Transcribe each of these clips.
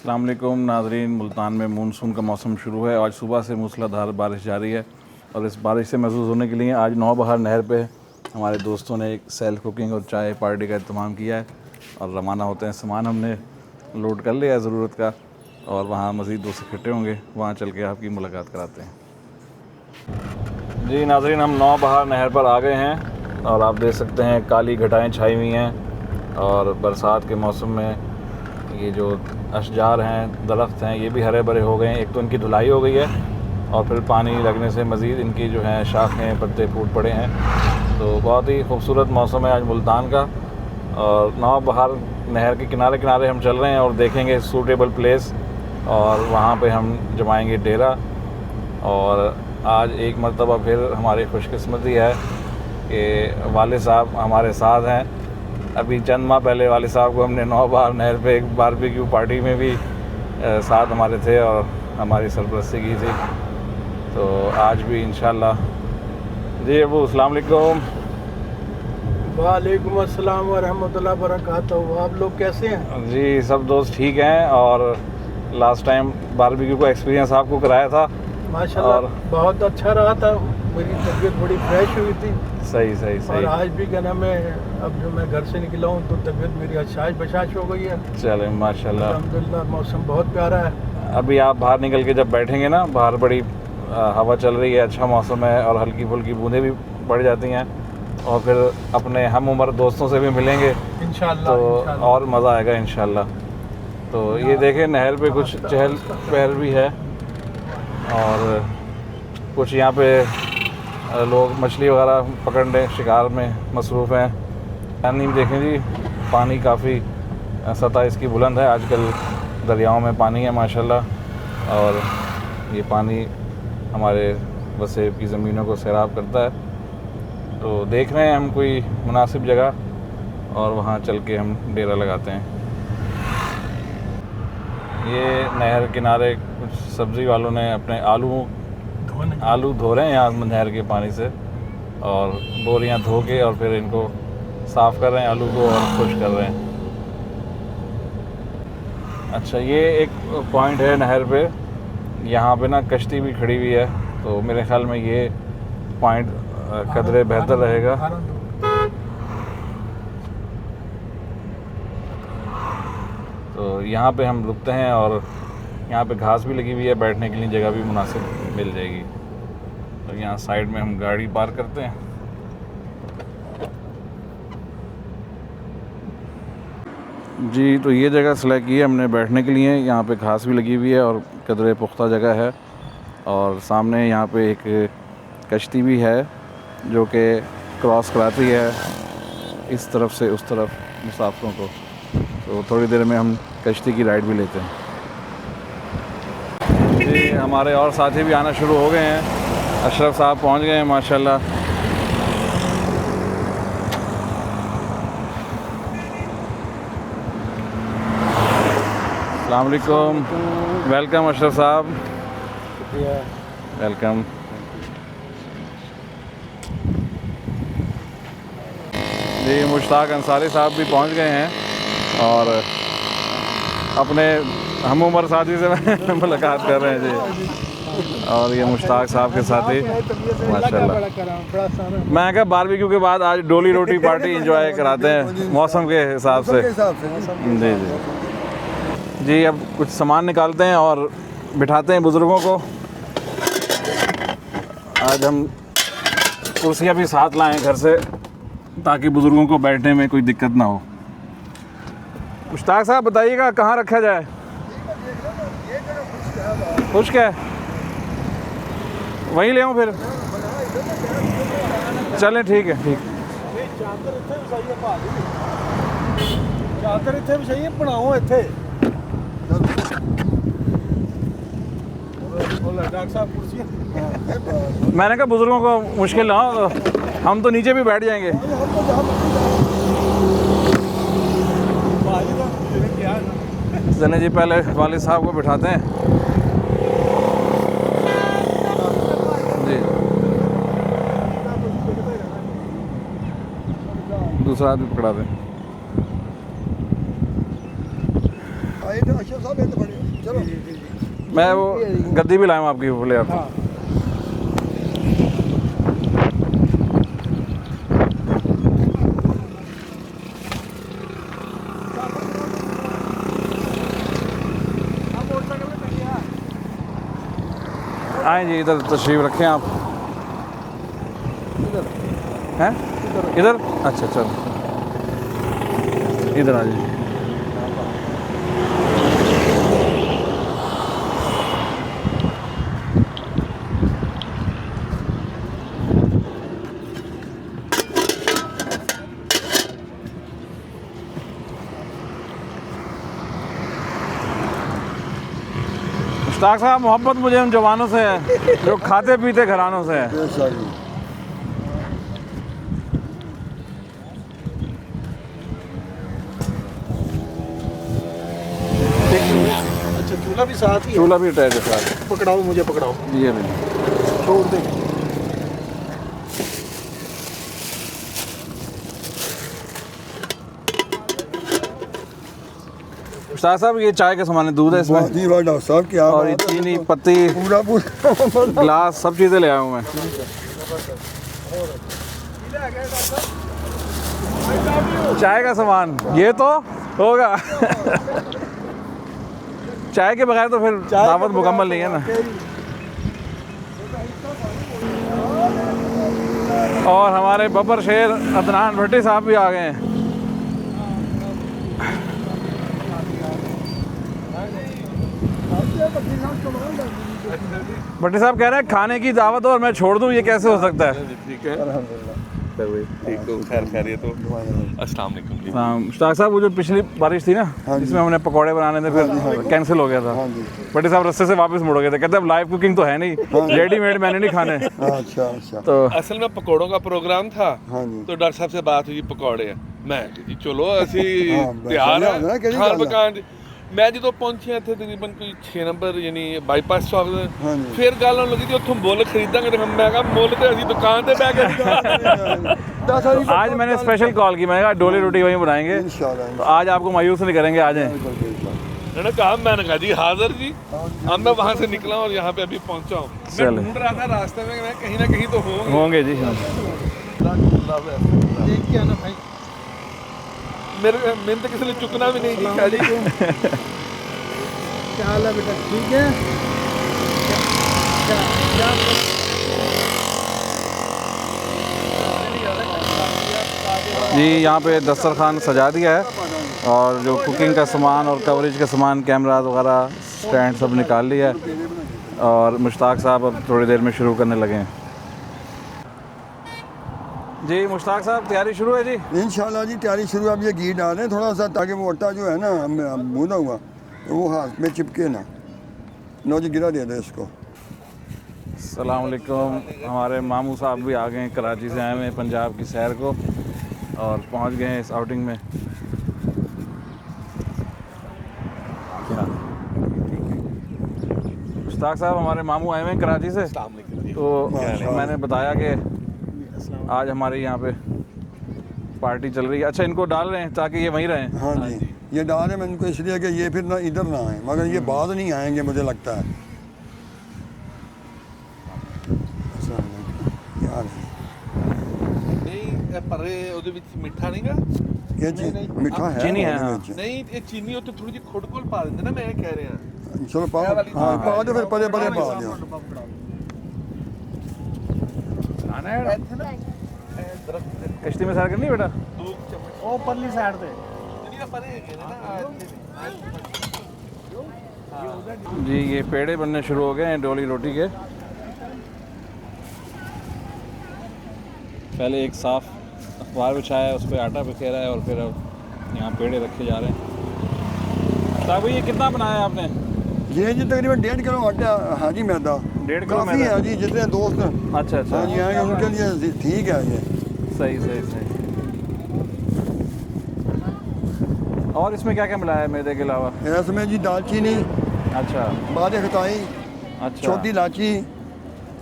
अस्सलाम वालेकुम नाज़रीन। मुल्तान में मानसून का मौसम शुरू है। आज सुबह से मूसलाधार बारिश जारी है और इस बारिश से महफूज होने के लिए आज नौबहार नहर पे हमारे दोस्तों ने एक सेल्फ कुकिंग और चाय पार्टी का इंतज़ाम किया है और रवाना होते हैं। सामान हमने लोड कर लिया है ज़रूरत का और वहाँ मज़ीद दोस्त इकट्ठे होंगे, वहाँ चल के आपकी मुलाकात कराते हैं। जी नाज़रीन, हम नौबहार नहर पर आ गए हैं और आप देख सकते हैं काली घटाएँ छाई हुई हैं और बरसात के मौसम में ये जो अशजार हैं, दरख्त हैं, ये भी हरे भरे हो गए हैं। एक तो इनकी धुलाई हो गई है और फिर पानी लगने से मज़ीद इनकी जो है शाखें पत्ते फूट पड़े हैं। तो बहुत ही खूबसूरत मौसम है आज मुल्तान का और नौबहार नहर के किनारे किनारे हम चल रहे हैं और देखेंगे सूटेबल प्लेस और वहाँ पे हम जमाएंगे डेरा। और आज एक मरतबा फिर हमारी खुशकिस्मती है कि वालिद साहब हमारे साथ हैं। अभी चंद माह पहले वालिद साहब को हमने नौबहार नहर पे एक बारबेक्यू पार्टी में भी साथ हमारे थे और हमारी सरपरस्ती की थी। तो आज भी इंशाल्लाह। जी अबू, अस्सलाम वालेकुम। वालेकुम अस्सलाम व रहमतुल्लाहि व बरकातहू। आप लोग कैसे हैं? जी सब दोस्त ठीक हैं और लास्ट टाइम बारबेक्यू का एक्सपीरियंस आपको कराया था माशाल्लाह और बहुत अच्छा रहा था। मेरी तबीयत बड़ी फ्रेश हुई थी सही सही और सही। आज भी क्या नाम है, अब जो मैं घर से निकला हूँ तो तबीयत मेरी अशाश बशाश हो गई है। चले माशाल्लाह। अल्हम्दुलिल्लाह मौसम बहुत प्यारा है। अभी आप बाहर निकल के जब बैठेंगे ना, बाहर बड़ी हवा चल रही है, अच्छा मौसम है और हल्की फुल्की बूंदें भी पड़ जाती हैं और फिर अपने हम उम्र दोस्तों से भी मिलेंगे इंशाल्लाह तो इंशाल्लाह। और मज़ा आएगा इंशाल्लाह। तो ये देखें नहर पे कुछ चहल पहल भी है और कुछ यहाँ पे लोग मछली वगैरह पकड़ने शिकार में मसरूफ़ हैं। पानी में देखें जी, पानी काफ़ी सतह इसकी बुलंद है। आजकल दरियाओं में पानी है माशाल्लाह और ये पानी हमारे वसेब की ज़मीनों को सैराब करता है। तो देख रहे हैं हम कोई मुनासिब जगह और वहाँ चल के हम डेरा लगाते हैं। ये नहर किनारे कुछ सब्ज़ी वालों ने अपने आलू धो रहे हैं यहाँ नहर के पानी से और बोरियाँ धो के और फिर इनको साफ़ कर रहे हैं आलू को और खुश कर रहे हैं। अच्छा, ये एक पॉइंट है नहर पे, यहाँ पे ना कश्ती भी खड़ी हुई है तो मेरे ख्याल में ये पॉइंट कदरे बेहतर रहेगा। तो यहाँ पे हम रुकते हैं और यहाँ पे घास भी लगी हुई है, बैठने के लिए जगह भी मुनासिब मिल जाएगी। तो यहाँ साइड में हम गाड़ी पार्क करते हैं। जी तो ये जगह सेलेक्ट की है हमने बैठने के लिए। यहाँ पे घास भी लगी हुई है और कदरे पुख्ता जगह है और सामने यहाँ पे एक कश्ती भी है जो कि क्रॉस कराती है इस तरफ से उस तरफ मुसाफिरों को। तो थोड़ी देर में हम कश्ती की राइड भी लेते हैं। जी हमारे और साथी भी आना शुरू हो गए हैं। अशरफ साहब पहुंच गए हैं माशाल्लाह। अस्सलाम वालेकुम। वेलकम अशरफ साहब, वेलकम। जी मुश्ताक अंसारी साहब भी पहुंच गए हैं और अपने हम उम्र साथी से मुलाकात कर रहे हैं जी। और ये मुश्ताक साहब के साथी माशाल्लाह। मैं क्या बारबेक्यू के बाद आज डोली रोटी पार्टी एंजॉय कराते हैं मौसम के हिसाब से। जी जी जी। अब कुछ सामान निकालते हैं और बिठाते हैं बुज़ुर्गों को। आज हम कुर्सियाँ भी साथ लाएं घर से ताकि बुज़ुर्गों को बैठने में कोई दिक्कत ना हो। मुश्ताक साहब बताइएगा कहाँ रखा जाए? खुश्क है, वहीं ले आऊँ फिर? चलें ठीक है, ठीक। चादर इत्थे विछाइए, बनाओ इत्थे। डॉक्टर साहब कुर्सी। मैंने कहा बुज़ुर्गों को मुश्किल ना हो, हम तो नीचे भी बैठ जाएंगे। चलें जी, पहले वालिद साहब को बिठाते हैं जी। दूसरा आदमी पकड़ा दें। भाई तो अच्छा साहब ये तो बड़े चलो मैं वो गद्दी भी लाया हूँ आपकी, बोले आप। हाँ आए जी, इधर तशरीफ रखें आप। हैं इधर? अच्छा चलो, इधर आ जाइए। मुश्ताक साहब, मोहब्बत मुझे उन जवानों से है जो खाते पीते घरानों से है। अच्छा चूल्हा भी साथ ही चूल्हा भी अटैच है साथ। पकड़ाओ मुझे पकड़ाओ ये भी छोड़ दे मुश्ताक साहब, ये चाय का सामान है, दूध है इसमें, जी वाह डॉक्टर साहब क्या और ये चीनी पत्ती पूरा पूरा गिलास सब चीज़ें ले आया हूँ मैं। चाय का सामान ये तो होगा। चाय के बगैर तो फिर दावत मुकम्मल नहीं है ना। और हमारे बब्बर शेर अदनान भट्टी साहब भी आ गए हैं। भट्टी साहब कह रहे हैं खाने की दावत और मैं छोड़ दूं, ये कैसे हो सकता है? ठीक है, ठीक हो, खैर खैरियत हो। अस्सलाम वालेकुम जी। हाँ मुश्ताक साहब, वो जो पिछली बारिश थी ना, जिसमें हमने पकौड़े बनाने थे, फिर कैंसिल हो गया था। भट्टी साहब रास्ते से वापस मुड़ गए थे, कहते अब लाइव कुकिंग तो है नहीं, रेडीमेड मैंने नहीं खाने। अच्छा अच्छा तो असल में पकौड़ों का प्रोग्राम था, हाँ जी। तो डॉक्टर साहब से बात हुई पकौड़े है, मैं कहा जी चलो असी हाँ, तैयार बढ़िया होना, है केड़ी खान गल है। पकान। मैं जो पहुंचे थे तकरीबन कोई 6 नंबर यानी बाईपास चौक हाँ ते, जी। फिर गल होने लगी जी उत्थों मुੱਲ खरीदांगे, तो मैं कहा मुੱਲ तो असी दुकान ते बैठ गए। आज मैंने स्पेशल कॉल की, मैंने कहा डोली रोटी वहीं बनाएंगे, इंशाल्लाह तो आज आपको मायूस नहीं करेंगे, आ जाएं। मैंने कहा, मैंने कहा जी हाजिर जी। अब मैं वहाँ से निकला और यहाँ पे अभी पहुँचा हूँ। मैं चलो। ढूंढ रहा था रास्ते में, मैं कहीं ना कहीं तो होंगे। होंगे जी। देख के आना भाई मैंने तो किसी ने चुकना भी नहीं जी। खाली क्या हाल है बेटा ठीक है जी यहाँ पे दस्तरखान सजा दिया है, और जो कुकिंग का सामान और कवरेज का सामान, कैमरा वगैरह स्टैंड सब निकाल लिया है, और मुश्ताक साहब अब थोड़ी देर में शुरू करने लगे हैं। जी मुश्ताक साहब, तैयारी शुरू है जी? इंशाल्लाह जी तैयारी शुरू। अब ये घी डाल रहे हैं थोड़ा सा, ताकि वो आटा जो है ना भुना हुआ तो वो हाथ में चिपके ना। नो जी गिरा दे दो इसको। अस्सलाम वालेकुम। हमारे मामू साहब भी आ गए हैं, कराची से आए हुए हैं पंजाब की सैर को, और पहुंच गए हैं इस आउटिंग में। क्या मुश्ताक साहब, हमारे मामू आए हुए हैं कराची से, तो मैंने बताया कि आज हमारे यहाँ पे पार्टी चल रही है। अच्छा, इनको डाल रहे हैं ताकि ये वहीं रहें? हाँ जी, ये डाल रहे हैं मैं इनको इसलिए कि ये फिर ना इधर ना आए, मगर ये बाद नहीं आएंगे मुझे लगता है। यार नहीं पर ਉਹਦੇ ਵਿੱਚ ਮਿੱਠਾ ਨਹੀਂਗਾ। ये चीज मीठा है चीनी है, ਉਹਦੇ हाँ। ਵਿੱਚ। ਨਹੀਂ ਇਹ ਚੀਨੀ ਉੱਤੇ ਥੋੜੀ ਜਿਹੀ ਖੁੱਡ-ਖੁੱਡ ਪਾ ਦਿੰਦੇ ਨਾ, ਮੈਂ ਇਹ ਕਹਿ ਰਿਹਾ। चलो पाओ, हाँ पा दो फिर परे परे पा दो। कश्ती में सैर करनी है बेटा? ਉਹ ਪਰਲੀ ਸਾਈਡ ਤੇ ਜਿਹੜੀਆਂ ਪਰੇ ਹੈਗੇ ਨੇ ਨਾ जी ये पेड़े बनने शुरू हो गए हैं डोली रोटी के। पहले एक साफ़ अखबार बिछाया है, उस पर आटा बिखेरा है, और फिर अब यहाँ पेड़े रखे जा रहे हैं। साहब ये कितना बनाया है आपने? ये जी तकरीबन 1.5 किलो आटा है जी, मैदा 1.5 किलो काफ़ी मैदा? है जी, जितने दोस्त अच्छा अच्छा, हाँ जी आएंगे उनके लिए ठीक है ये। सही सही सही। और इसमें क्या क्या मिलाया है मैदे के अलावा? इसमें जी दालचीनी, अच्छा बाद खताई, अच्छा, छोटी इलायची,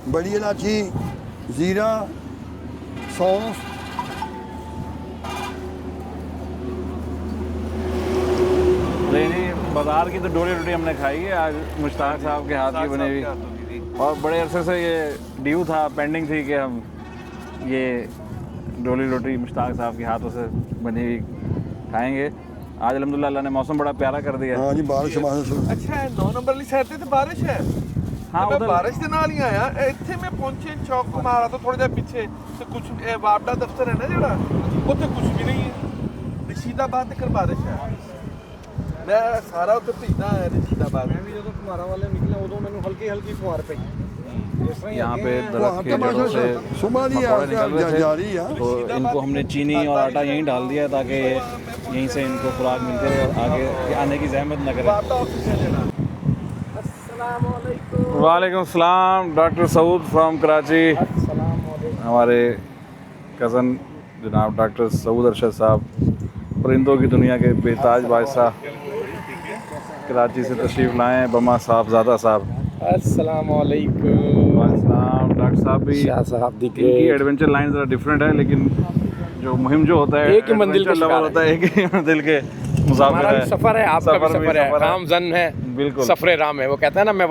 बड़ी इलायची, ज़ीरा, सौंफ, नहीं बाज़ार की तो डोली रोटी हमने खाई है, आज मुश्ताक साहब के हाथ की बनी हुई। और बड़े अरसे से ये ड्यू था, पेंडिंग थी कि हम ये डोली रोटी मुश्ताक साहब के हाथों से बनी हुई खाएंगे। आज अल्हम्दुलिल्लाह अल्लाह ने मौसम बड़ा प्यारा कर दिया। हाँ जी बारिश अच्छा 9 नंबर वाली साइड ਤੇ ਬਾਰਿਸ਼ ਹੈ। हाँ मैं उधर बारिश ਦੇ ਨਾਲ ਹੀ ਆਇਆ ਇੱਥੇ ਮੈਂ ਪਹੁੰਚੇ ਚੌਕ ਕੁਮਾਰਾ ਤੋਂ ਥੋੜਾ ਜਿਹਾ ਪਿੱਛੇ ਤੇ ਕੁਝ ਵਾਪਡਾ ਦਫ਼ਤਰ ਹੈ ਨਾ ਜਿਹੜਾ ਉੱਥੇ ਕੁਝ ਵੀ ਨਹੀਂ ਹੈ। ਰਸ਼ੀਦਾਬਾਦ ਤੱਕ ਬਾਰਿਸ਼ ਹੈ। ਮੈਂ ਸਾਰਾ ਉੱਥੇ ਭੀਜਦਾ ਹੈ ਰਸ਼ੀਦਾਬਾਦ। मैं भी जो कुमारा वाले निकले उदो मैंने हल्की हल्की फुहार पई यहाँ पे दरख्त के जड़ों से सुबह दी पकौड़े निकल रहे थे। जा रही है। तो इनको हमने चीनी और आटा यहीं डाल दिया ताकि यहीं से इनको खुराक मिलती रहे और आगे आने की जहमत न करें। ਵਾਪਡਾ ਆਫਿਸ ਹੈ ਜਿਹੜਾ। वालेकुम सलाम, डॉक्टर सऊद फ्रॉम कराची। हमारे कज़न जनाब डॉक्टर सऊद अरशद साहब, परिंदों की दुनिया के बेताज बादशाह, कराची से तशरीफ़ लाए हैं। बमा साहबज़ादा साहब। अस्सलाम वालेकुम। वालेकुम डॉक्टर साहब भी। शाह साहब दी इनकी एडवेंचर लाइन ज़रा डिफरेंट है, लेकिन जो मुहिम जो होता है एक ही मंजिल का adventure level शिकार होता है, एक ही मंजिल के मुसाफिर हमारा भी है। सफर है, आपका भी सफर सफर है, राम जन है, बिल्कुल। सफरे राम है। वो कहता है ना मैं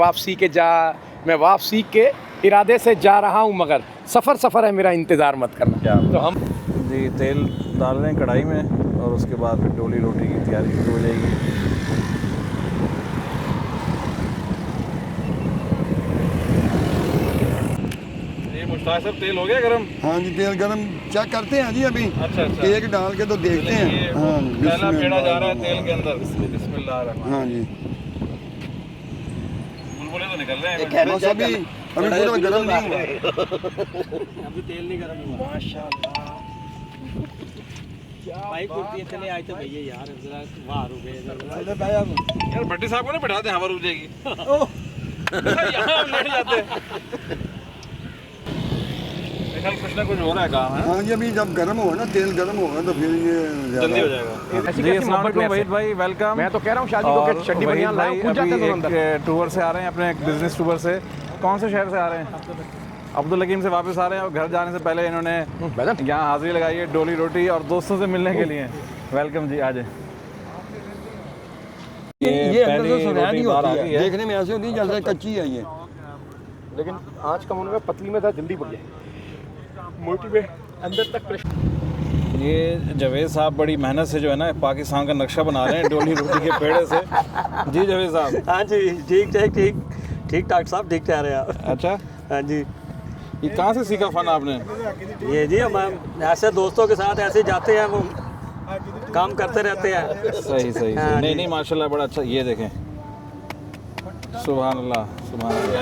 वापसी के इरादे से जा रहा हूँ मगर सफर है मेरा, इंतजार मत करना। क्या तो हम जी तेल डाल रहे हैं कढ़ाई में और उसके बाद फिर डोली रोटी की तैयारी शुरू हो जाएगी। ये मुश्ताक साहब तेल हो गया गरम? हाँ जी तेल गरम चेक करते हैं जी अभी। अच्छा अच्छा। एक डाल के तो देखते हैं। हाँ पहला पेड़ा जा रहा है तेल के अंदर। बिस्मिल्लाह रहमान। हाँ जी बुलबुले तो निकल रहे हैं। बस अभी पूरा गरम नहीं हुआ। अभी तेल नहीं गर्म हुआ। माशाल्लाह भाई कुर्ती चले आए तो भैया यार जरा बाहर हो गए। यार भट्टी साहब को ना बैठा दे, हवा रुक जाएगी। यहाँ हम लेट जाते हैं। देखा कुछ ना कुछ हो रहा है काम है। हाँ जी अभी जब गर्म होगा ना तेल गर्म होगा तो फिर ये जल्दी हो जाएगा। जी अस्सलाम वालेकुम वहीद भाई, वेलकम। मैं तो कह रहा हूँ शादी को और के चड्डी बनियान लाओ, वहीद कूद भाई जाते हैं अभी दोनों अंदर। एक टूर से आ रहे हैं, अपने एक बिजनेस टूर से। कौन से शहर से आ रहे हैं? अब्दुल हकीम से वापस आ रहे हैं और घर जाने से पहले इन्होंने यहाँ हाजिरी लगाई है डोली रोटी और दोस्तों से मिलने के लिए। वेलकम जी, आ जाए। ये अंदर पहली से सुनहरी रोटी बाहर आ होती गई है, है। देखने में ऐसे होती है जैसे कच्ची है ये। लेकिन आज का मुझे पतली में था, जल्दी बढ़ गया, मोटी में अंदर तक प्रेशर। ये जावेद साहब बड़ी मेहनत से जो है ना पाकिस्तान का नक्शा बना रहे हैं डोली रोटी के पेड़े से। जी जावेद साहब। हाँ जी ठीक डॉक्टर साहब ठीक कह रहे हैं आप। अच्छा, हाँ जी ये कहाँ से सीखा फन आपने? ये जी हम ऐसे दोस्तों के साथ ऐसे जाते हैं, वो काम करते रहते हैं। सही सही हाँ सही। नहीं जी। नहीं माशाल्लाह बड़ा अच्छा। ये देखें, सुभान अल्लाह सुभान अल्लाह।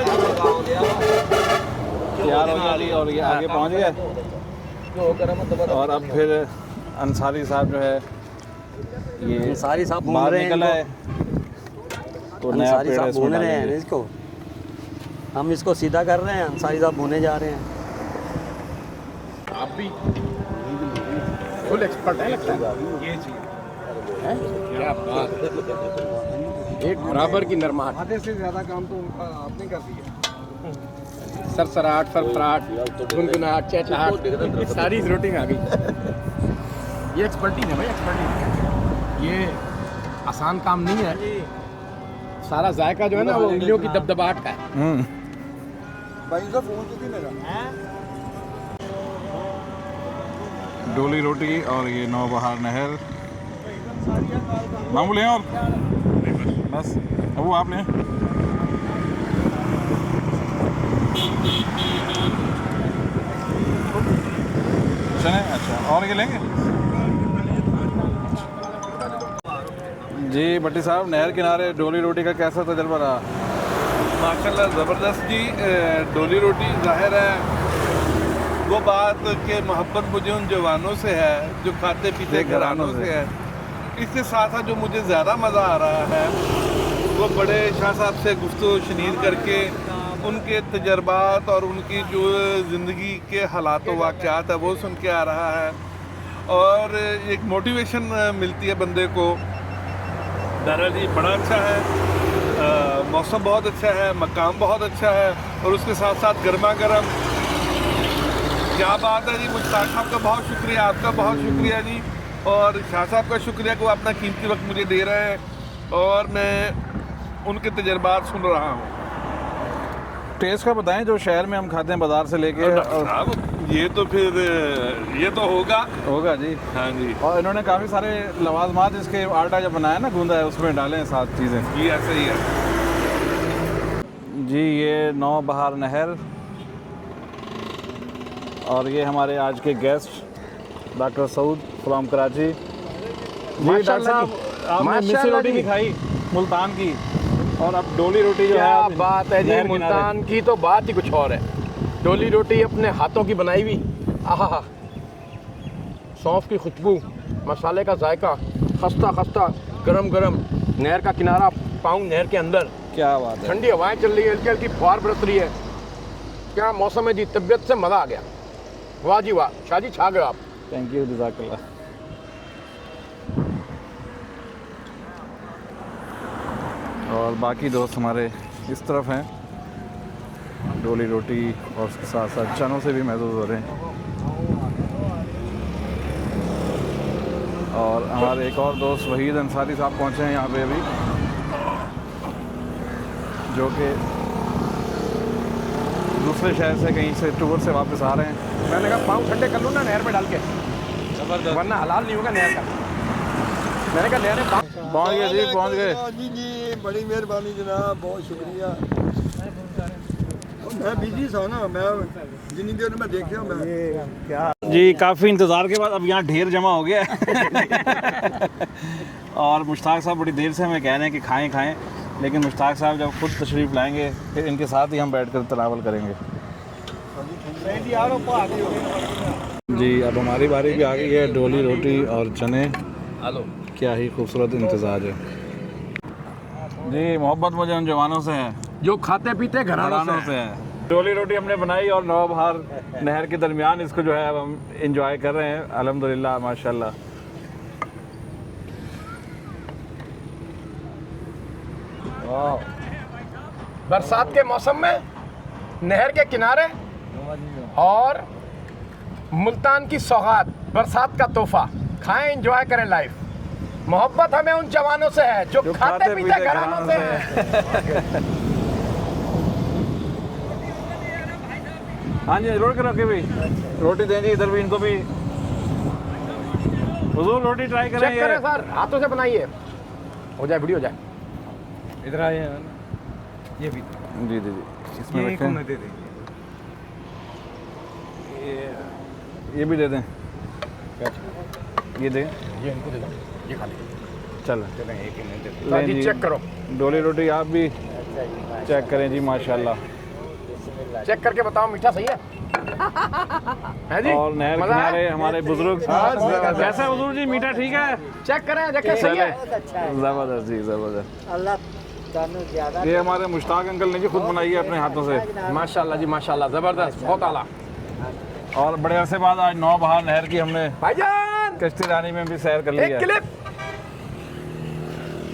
तैयार हो गया जी और ये आगे पहुंच गया। और अब फिर अंसारी साहब जो है ये अंसारी साहब भून बाहर रहे हैं निकल आए तो नया अंसारी पेड़ साहब इसमें भून रहे हैं डालेंगे। इसको, हम इसको सीधा कर रहे हैं, अंसारी साहब भूने जा रहे हैं। आप भी फुल एक्सपर्ट है लगता है ये चीज। क्या बात, एक बराबर की नरमाहट। आधे से ज्यादा काम तो उनका आपने कर दिया। सरसराहट, फरफराहट, गुनगुनाहट, चहचहाट, सारी रूटीन आ गई। ये एक्सपर्टीज है भाई, एक्सपर्टीज। ये आसान काम नहीं है। सारा जायका जो है ना वो उंगलियों की दबदबाहट का है। भाई साहब फोन तो भी मेरा। डोली रोटी और ये नौबहार नहर। मामू लें और बस अब वो आप लें। चलें, अच्छा और ये लेंगे? जी भट्टी साहब, नहर किनारे डोली रोटी का कैसा तजर्बा रहा? माशाल्लाह ज़बरदस्त जी। डोली रोटी ज़ाहिर है वो बात कि मोहब्बत मुझे उन जवानों से है जो खाते पीते घरानों से है। इसके साथ साथ जो मुझे ज़्यादा मज़ा आ रहा है वो बड़े शाह साहब से गुफ्तगू शनीर करके उनके तजर्बात और उनकी जो ज़िंदगी के हालात व वाक़यात है वो सुन के आ रहा है और एक मोटिवेशन मिलती है बंदे को। दरअसल ये बड़ा अच्छा है, मौसम बहुत अच्छा है, मकाम बहुत अच्छा है और उसके साथ साथ गर्मा गर्म। क्या बात है जी। मुश्ताक साहब का बहुत शुक्रिया, आपका बहुत शुक्रिया जी, और शाह साहब का शुक्रिया कि वो अपना कीमती वक्त मुझे दे रहे हैं। और मैं उनके तजर्बात सुन रहा हूँ। टेस्ट का बताएं जो शहर में हम खाते हैं बाजार से लेके। डॉक्टर साहब ये तो फिर ये तो होगा। होगा जी। हाँ जी और इन्होंने काफ़ी सारे लवाजमात इसके आटा जब बनाया ना गूंदा है उसमें डाले हैं साथ चीज़ें। जी ऐसे ही है। जी ये नौ बहार नहर और ये हमारे आज के guest doctor Saud from Karachi. जी डॉक्टर साहब आपने मिस्सी रोटी भी खाई मुल्तान की और अब डोली रोटी जो है क्या आप बात है जी, नहर किनारे। मुल्तान की तो बात ही कुछ और है। डोली रोटी अपने हाथों की बनाई हुई, आहा, सौंफ की खुशबू, मसाले का जायका, खस्ता खस्ता गरम गरम, नहर का किनारा, पाँव नहर के अंदर, क्या बात है। ठंडी हवाएं चल रही है, हल्की हल्की फुहार बरस रही है। क्या मौसम है जी, तबीयत से मज़ा आ गया। वाह जी वाह, शाह जी छा गए आप। थैंक यू जज़ाकल्लाह। और बाकी दोस्त हमारे इस तरफ हैं, डोली रोटी और उसके साथ साथ चनों से भी महसूस हो रहे हैं। और हमारे एक और दोस्त वहीद अंसारी साहब पहुंचे हैं यहाँ पे अभी, जो कि दूसरे शहर से कहीं से टूर से वापस आ रहे हैं। मैंने कहा पाँव ठंडे कर लूँ ना नहर में डाल के, वरना हलाल नहीं होगा नहर का। मैंने कहा नहर में पहुँच गए जी, पहुँच गए। जी जी बड़ी मेहरबानी जनाब, बहुत शुक्रिया। मैं बिजी था ना, मैं जितनी देर में देखा मैं जी काफ़ी इंतज़ार के बाद अब यहाँ ढेर जमा हो गया है। और मुश्ताक साहब बड़ी देर से हमें कह रहे हैं कि खाएं खाएं, लेकिन मुश्ताक साहब जब खुद तशरीफ़ लाएंगे फिर इनके साथ ही हम बैठ कर तनावल करेंगे। जी अब हमारी बारी भी आ गई है। डोली रोटी और चने, क्या ही खूबसूरत इंतज़ार है जी। मोहब्बत मुझे उन जवानों से है जो खाते पीते घरानों से है। डोली रोटी हमने बनाई और नौ बहार नहर के दरमियान इसको जो है अब हम इंजॉय कर रहे हैं अल्हम्दुलिल्लाह माशाल्लाह। बरसात के मौसम में नहर के किनारे और मुल्तान की सौगात, बरसात का तोहफा, खाएं एंजॉय करें लाइफ। मोहब्बत हमें उन जवानों से है जो खाते पीते घरानों से है। हाँ जी रोड के रखे भाई, रोटी दें जी इधर भी इनको भी। हुजूर रोटी ट्राई करें। चेक करें सर, हाथों से बनाइए, हो जाए वीडियो हो जाए। इधर आए ये भी जी जी जी इसमें रखें। दे देंगे। ये भी दे दें, ये दें। ये इनको दे दो, ये खा लीजिए। चल सर जी चेक करो, डोली रोटी आप भी चेक करें जी माशाल्लाह। चेक करके बताओ मीठा सही है? है जी? और नहर मज़ा आया? किनारे हमारे बुजुर्ग कैसा है हुजूर जी, मीठा ठीक है? चेक करें देखें सही है। ज़बरदस्त जी ज़बरदस्त। ये हमारे मुश्ताक अंकल ने जी खुद बनाई है अपने हाथों से। माशाल्लाह जी माशाल्लाह, जबरदस्त, बहुत आला। और बड़े अरसे बाद आज नौ बहार नहर की हमने भाईजान कश्ती रानी में भी सैर कर ली एक है। क्लिप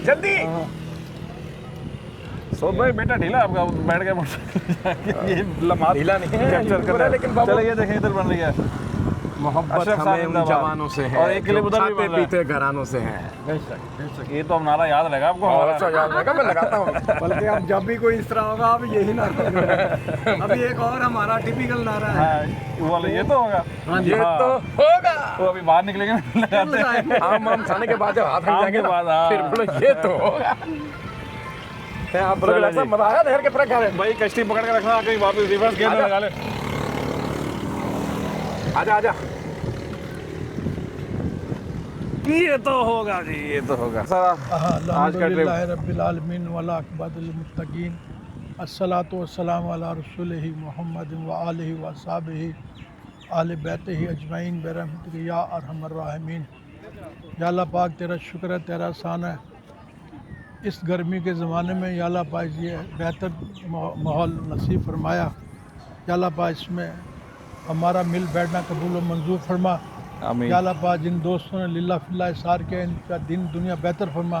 जल्दी। सौद भाई बेटा ढीला आपका, बैठ गया मोटरसाइकिल। ये लम्हात ढीला नहीं है, कैप्चर ये कर पूरा, रहा है। लेकिन बाबू- चलो ये देखें इधर बन रही है मोहब्बत अशरफ साहब हमें उन जिंदाबाद। जवानों से है और एक क्लिप जो उधर भी खाते बन रहा है। पीते घरानों से है। ये तो अब नारा याद रहेगा आपको और हमारा। अच्छा याद रहेगा, मैं लगाता हूँ। बल्कि अब जब भी कोई इस तरह होगा अब यही नारा। अभी एक और हमारा टिपिकल नारा है। हाँ, वो वाला ये तो होगा। ये हाँ। तो होगा। वो अभी बाहर निकलेंगे लगाते हैं। आम खाने के बाद जब हाथ आम में जाएंगे के बाद, ना, हाँ। फिर बोलो ये तो होगा। आप बोलोगे चलो ऐसा जी। मजा आया नहर के पर खा रहे। भाई कश्ती पकड़ के रखना, कहीं वापस रिवर्स गेयर आजा। लगा ले। आजा आजा। ये तो होगा जी, ये तो होगा। आज का ट्रिप रब्बिल आलमीन वला अक़बादिल मुत्तकीन अस्सलातु वस्सलामु अला रसूलिहि मुहम्मदिन व आलिहि व अस्हाबिहि आले बैतिहि अजमईन बिरहमतिका या अरहमर राहिमीन। या अल्लाह पाक तेरा शुक्र है, तेरा एहसान है, इस गर्मी के ज़माने में या अल्लाह पाक ये बेहतर माहौल नसीब फरमाया। या अल्लाह पाक इसमें हमारा मिल बैठना कबूल व मंजूर फरमा। आमीन। या अल्लाह पाक जिन दोस्तों ने लिल्लाह फिल्लाह इसार किया, इनका दिन दुनिया बेहतर फरमा।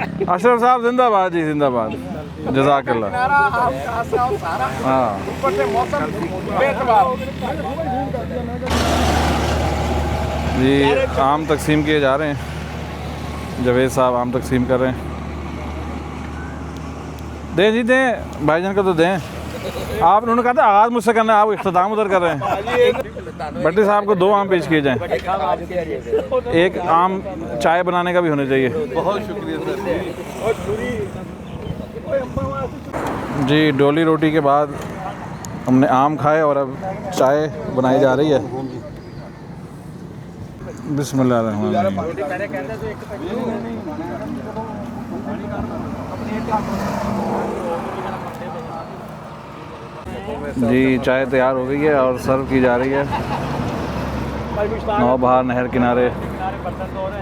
अशरफ साहब जिंदाबाद जी, जिंदाबाद, जज़ाकल्लाह। हाँ ऊपर से मौसम बेतबार। जी, आम तकसीम किए जा रहे हैं, जवेद साहब आम तकसीम कर रहे हैं। दें जी दें, भाईजान का तो दें। आप उन्होंने कहा था आगाज़ मुझसे करना है, आप इख्तिताम उधर कर रहे हैं। भट्टी साहब को 2 आम पेश किए जाएं, एक आम चाय बनाने का भी होना चाहिए। बहुत शुक्रिया सर जी, डोली रोटी के बाद हमने आम खाए और अब चाय बनाई जा रही है। बिस्मिल्लाह। जी, चाय तैयार हो गई है और सर्व की जा रही है। नौबहार नहर किनारे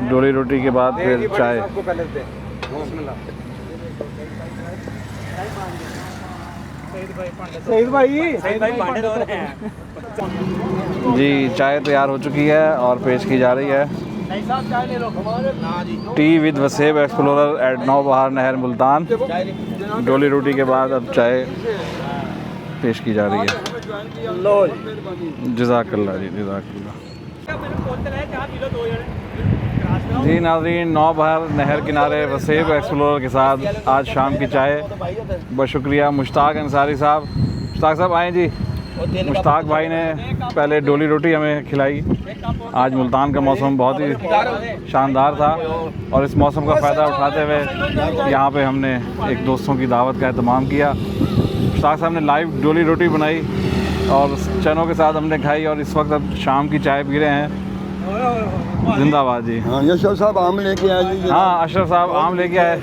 डोली रोटी के बाद फिर चाय। जी, चाय तैयार हो चुकी है और पेश की जा रही है। Tea with Waseb explorer at Naubahar नहर मुल्तान। डोली रोटी के बाद अब चाय पेश की जा रही है। जज़ाकल्लाह जी, जज़ाकल्लाह। जी नाज़रीन, नौबहार नहर किनारे वसेब एक्सप्लोरर के साथ आज शाम की चाय। बशुक्रिया मुश्ताक अंसारी साहब। मुश्ताक साहब आएँ जी। मुश्ताक भाई ने पहले डोली रोटी हमें खिलाई। आज मुल्तान का मौसम बहुत ही शानदार था और इस मौसम का फ़ायदा उठाते हुए यहाँ पे हमने एक दोस्तों की दावत का एहतमाम किया। मुश्ताक साहब ने लाइव डोली रोटी बनाई और चनों के साथ हमने खाई और इस वक्त अब शाम की चाय पी रहे हैं। जिंदाबाद जी। हाँ, अशरफ साहब आम लेके आए जी। हाँ, अशरफ साहब आम लेके आए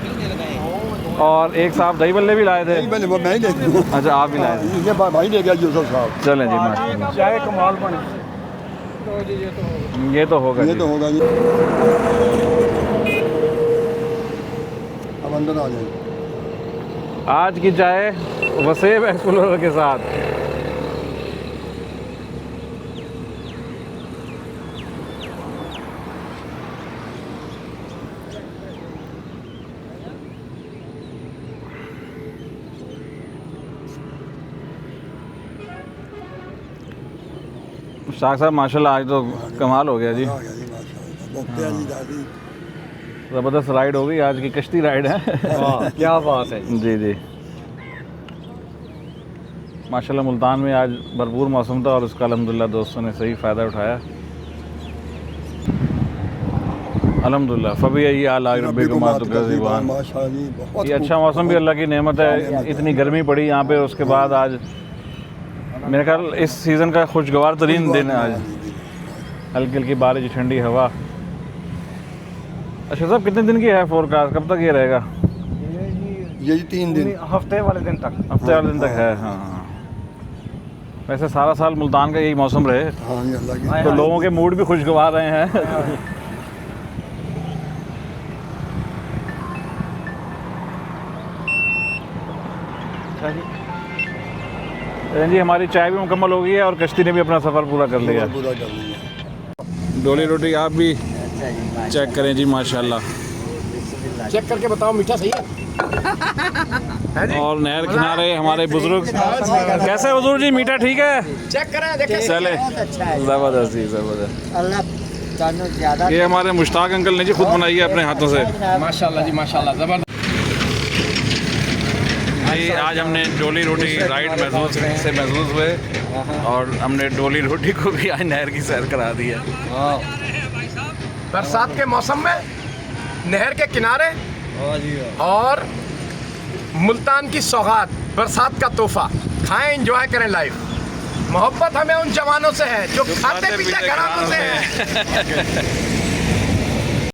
और एक साहब दही बल्ले भी लाए थे। वो मैं ही लेके हूँ। अच्छा, आप भी लाए थे। ये भाई लेके आए यूसुफ साहब। चलें जी, माशाल्लाह। चाय कमाल बने। ये तो होगा ये जी। तो होगा जी। अब अंदर आ जाए। आज की चाय वसेब एक्सप्लोरर के साथ। मुश्ताक साहब माशाल्लाह आज तो कमाल हो गया जी। आ गया जी, माशाल्लाह। बहुत प्यारी दादी। ज़बरदस्त राइड हो गई आज की, कश्ती राइड है। क्या बात है। जी जी, माशाल्लाह मुल्तान में आज भरपूर मौसम था और उसका अल्हम्दुलिल्लाह दोस्तों ने सही फ़ायदा उठाया। अल्हम्दुलिल्लाह फबी आला रब्बी को मातुकाज़िबान। माशाल्लाह जी, बहुत ये अच्छा मौसम भी अल्लाह की नेमत है। इतनी गर्मी पड़ी यहाँ पे, उसके बाद आज मेरे ख्याल इस सीज़न का खुशगवार तरीन दिन है आज। हल्की हल्की बारिश, ठंडी हवा। अच्छा साहब, कितने दिन की है फोरकास्ट, कब तक ये रहेगा? यही 3 दिन। हफ्ते वाले दिन तक। हफ्ते वाले दिन तक है। हाँ, वैसे सारा साल मुल्तान का यही मौसम रहे हाँ जी, अल्लाह की। तो लोगों के मूड भी खुशगवार रहे हैं। जी, हमारी चाय भी मुकम्मल हो गई है और कश्ती ने भी अपना सफ़र पूरा कर लिया। पूरा कर लिया। डोली रोटी आप भी चेक करें जी, माशाल्लाह। चेक करके बताओ मीठा सही है। और नहर किनारे हमारे बुजुर्ग कैसे हुजूर जी, मीठा ठीक है? चेक करें देखें। चले, ज़बरदस्त जी, ज़बरदस्त। ये हमारे मुश्ताक अंकल ने जी खुद बनाई है अपने हाथों से। माशाल्लाह जी, माशाल्लाह, जबरदस्त। जी, आज हमने डोली रोटी राइड महसूस हुए और हमने डोली रोटी को भी आज नहर की सैर करा दी है। बरसात के मौसम में नहर के किनारे और मुल्तान की सौगात, बरसात का तोहफा। खाएं, एंजॉय करें लाइफ। मोहब्बत हमें उन जवानों से है जो खाते पीते घरानों से है।